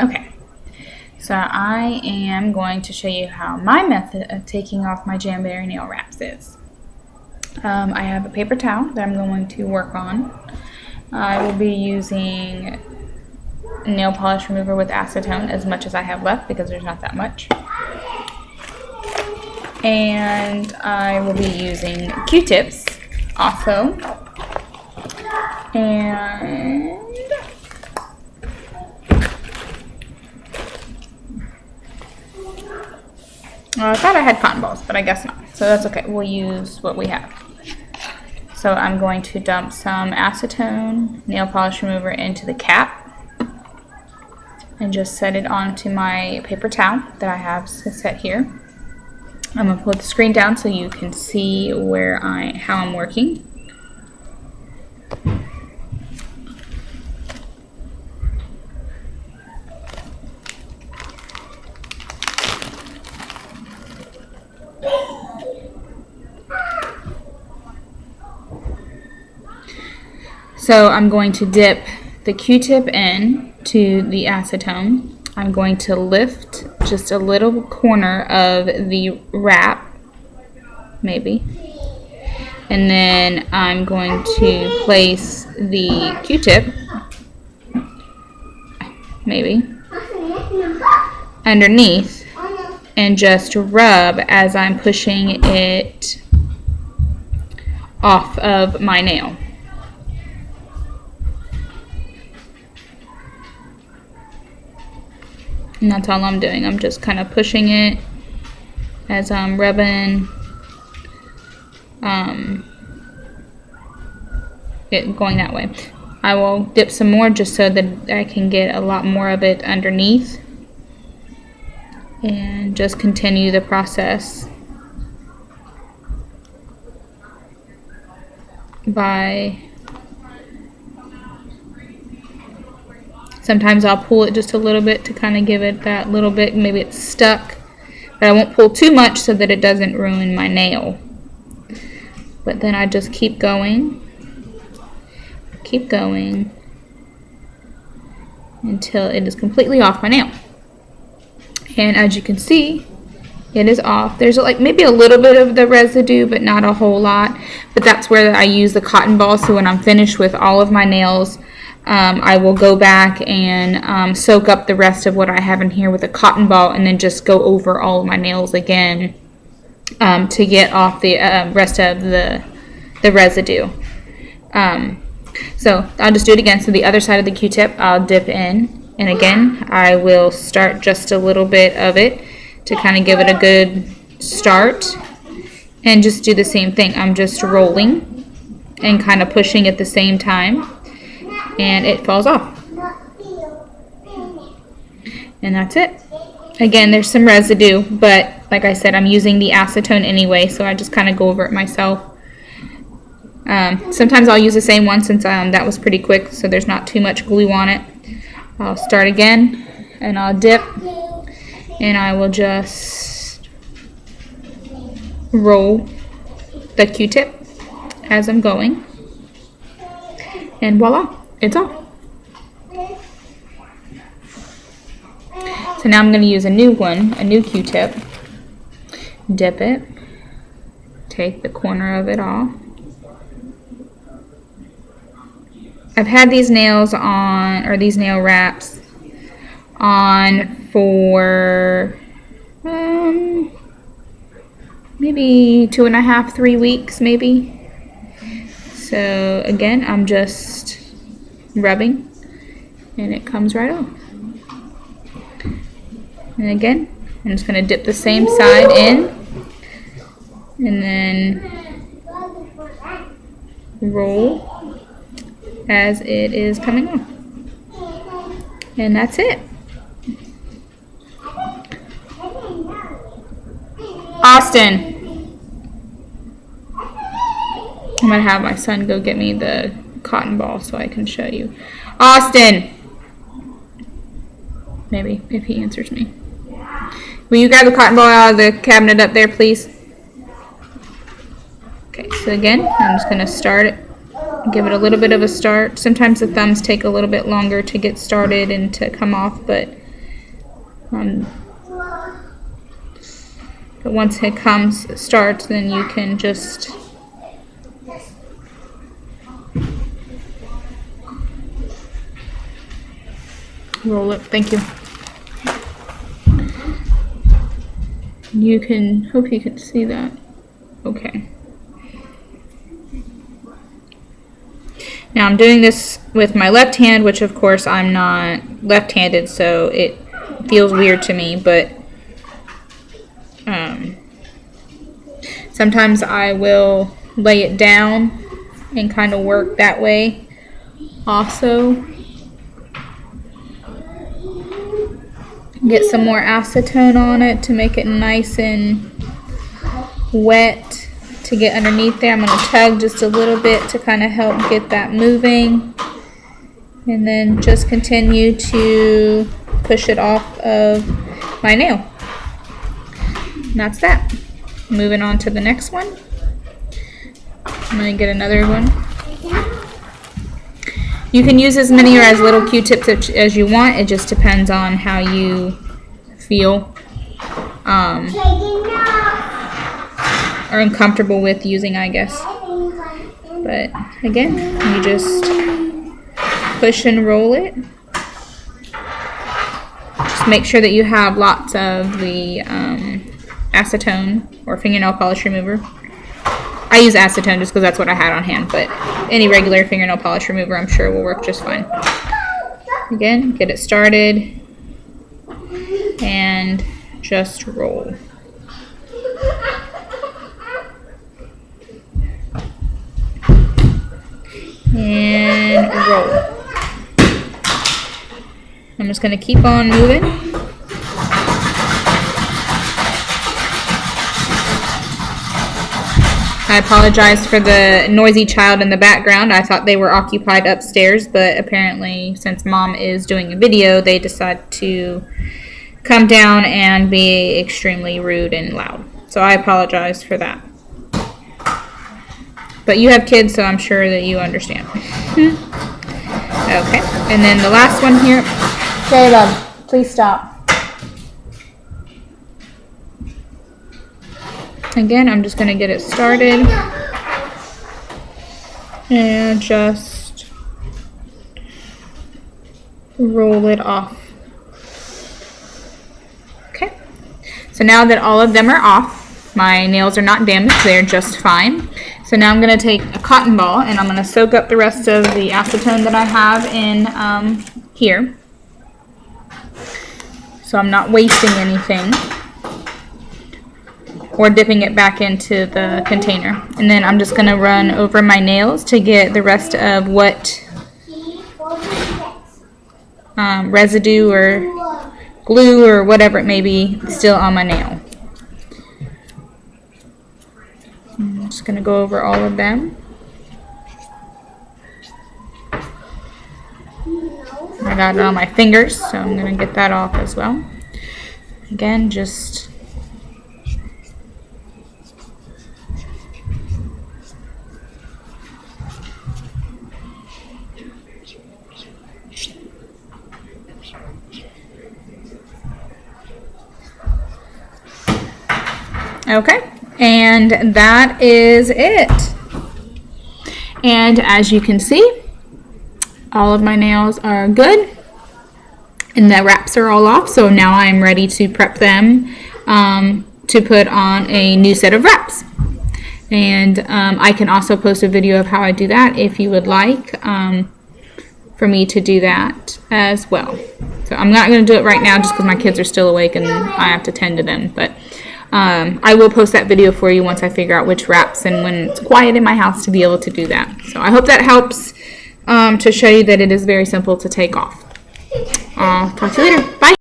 Okay, so I am going to show you how my method of taking off my Jamberry nail wraps is. I have a paper towel that I'm going to work on. I will be using nail polish remover with acetone as much as I have left because there's not that much. And I will be using Q-tips also. And I thought I had cotton balls, but I guess not. So that's okay. We'll use what we have. So I'm going to dump some acetone nail polish remover into the cap and just set it onto my paper towel that I have set here. I'm going to put the screen down so you can see how I'm working. So I'm going to dip the Q-tip in to the acetone. I'm going to lift just a little corner of the wrap, maybe. And then I'm going to place the Q-tip, maybe, underneath and just rub as I'm pushing it off of my nail. And that's all I'm doing. I'm just kind of pushing it as I'm rubbing it going that way. I will dip some more just so that I can get a lot more of it underneath. And just continue the process by sometimes I'll pull it just a little bit to kind of give it that little bit, maybe it's stuck, but I won't pull too much so that it doesn't ruin my nail. But then I just keep going until it is completely off my nail. And as you can see, it is off. There's like maybe a little bit of the residue, but not a whole lot. But that's where I use the cotton ball, so when I'm finished with all of my nails, I will go back and soak up the rest of what I have in here with a cotton ball and then just go over all of my nails again to get off the rest of the residue. So I'll just do it again. So the other side of the Q-tip, I'll dip in. And again, I will start just a little bit of it to kind of give it a good start. And just do the same thing. I'm just rolling and kind of pushing at the same time. And it falls off. And that's it. Again, there's some residue, but like I said, I'm using the acetone anyway, so I just kind of go over it myself. Sometimes I'll use the same one since that was pretty quick, so there's not too much glue on it. I'll start again, and I'll dip, and I will just roll the Q-tip as I'm going. And voila. It's off. So now I'm going to use a new Q-tip. Dip it. Take the corner of it off. I've had these nails on, or these nail wraps on for maybe 2.5, 3 weeks maybe. So again, I'm just rubbing and it comes right off. And again, I'm just going to dip the same side in and then roll as it is coming off. And that's it. Austin. I'm going to have my son go get me the cotton ball so I can show you. Austin! Maybe, if he answers me. Will you grab the cotton ball out of the cabinet up there, please? Okay, so again, I'm just going to start it. Give it a little bit of a start. Sometimes the thumbs take a little bit longer to get started and to come off, but But once it starts, then you can just roll it. Thank you. Hope you can see that. Okay. Now I'm doing this with my left hand, which of course I'm not left-handed, so it feels weird to me, but sometimes I will lay it down and kind of work that way also. Get some more acetone on it to make it nice and wet to get underneath there. I'm going to tug just a little bit to kind of help get that moving. And then just continue to push it off of my nail. And that's that. Moving on to the next one. I'm going to get another one. You can use as many or as little Q-tips as you want. It just depends on how you feel or uncomfortable with using, I guess. But again, you just push and roll it. Just make sure that you have lots of the acetone or fingernail polish remover. I use acetone just because that's what I had on hand, but any regular fingernail polish remover I'm sure will work just fine. Again, get it started and just roll. And roll. I'm just going to keep on moving. I apologize for the noisy child in the background. I thought they were occupied upstairs, but apparently since Mom is doing a video, they decide to come down and be extremely rude and loud. So I apologize for that. But you have kids, so I'm sure that you understand. Okay, and then the last one here. Caleb, please stop. Again, I'm just going to get it started and just roll it off. Okay, so now that all of them are off, my nails are not damaged, they're just fine. So now I'm going to take a cotton ball and I'm going to soak up the rest of the acetone that I have in here. So I'm not wasting anything or dipping it back into the container. And then I'm just going to run over my nails to get the rest of what residue or glue or whatever it may be still on my nail. I'm just going to go over all of them. I got it on my fingers, so I'm going to get that off as well. Again, just okay, and that is it. And as you can see, all of my nails are good and the wraps are all off, so now I'm ready to prep them to put on a new set of wraps. And I can also post a video of how I do that if you would like for me to do that as well. So I'm not going to do it right now just because my kids are still awake and I have to tend to them, but I will post that video for you once I figure out which wraps and when it's quiet in my house to be able to do that. So I hope that helps to show you that it is very simple to take off. I'll talk to you later. Bye.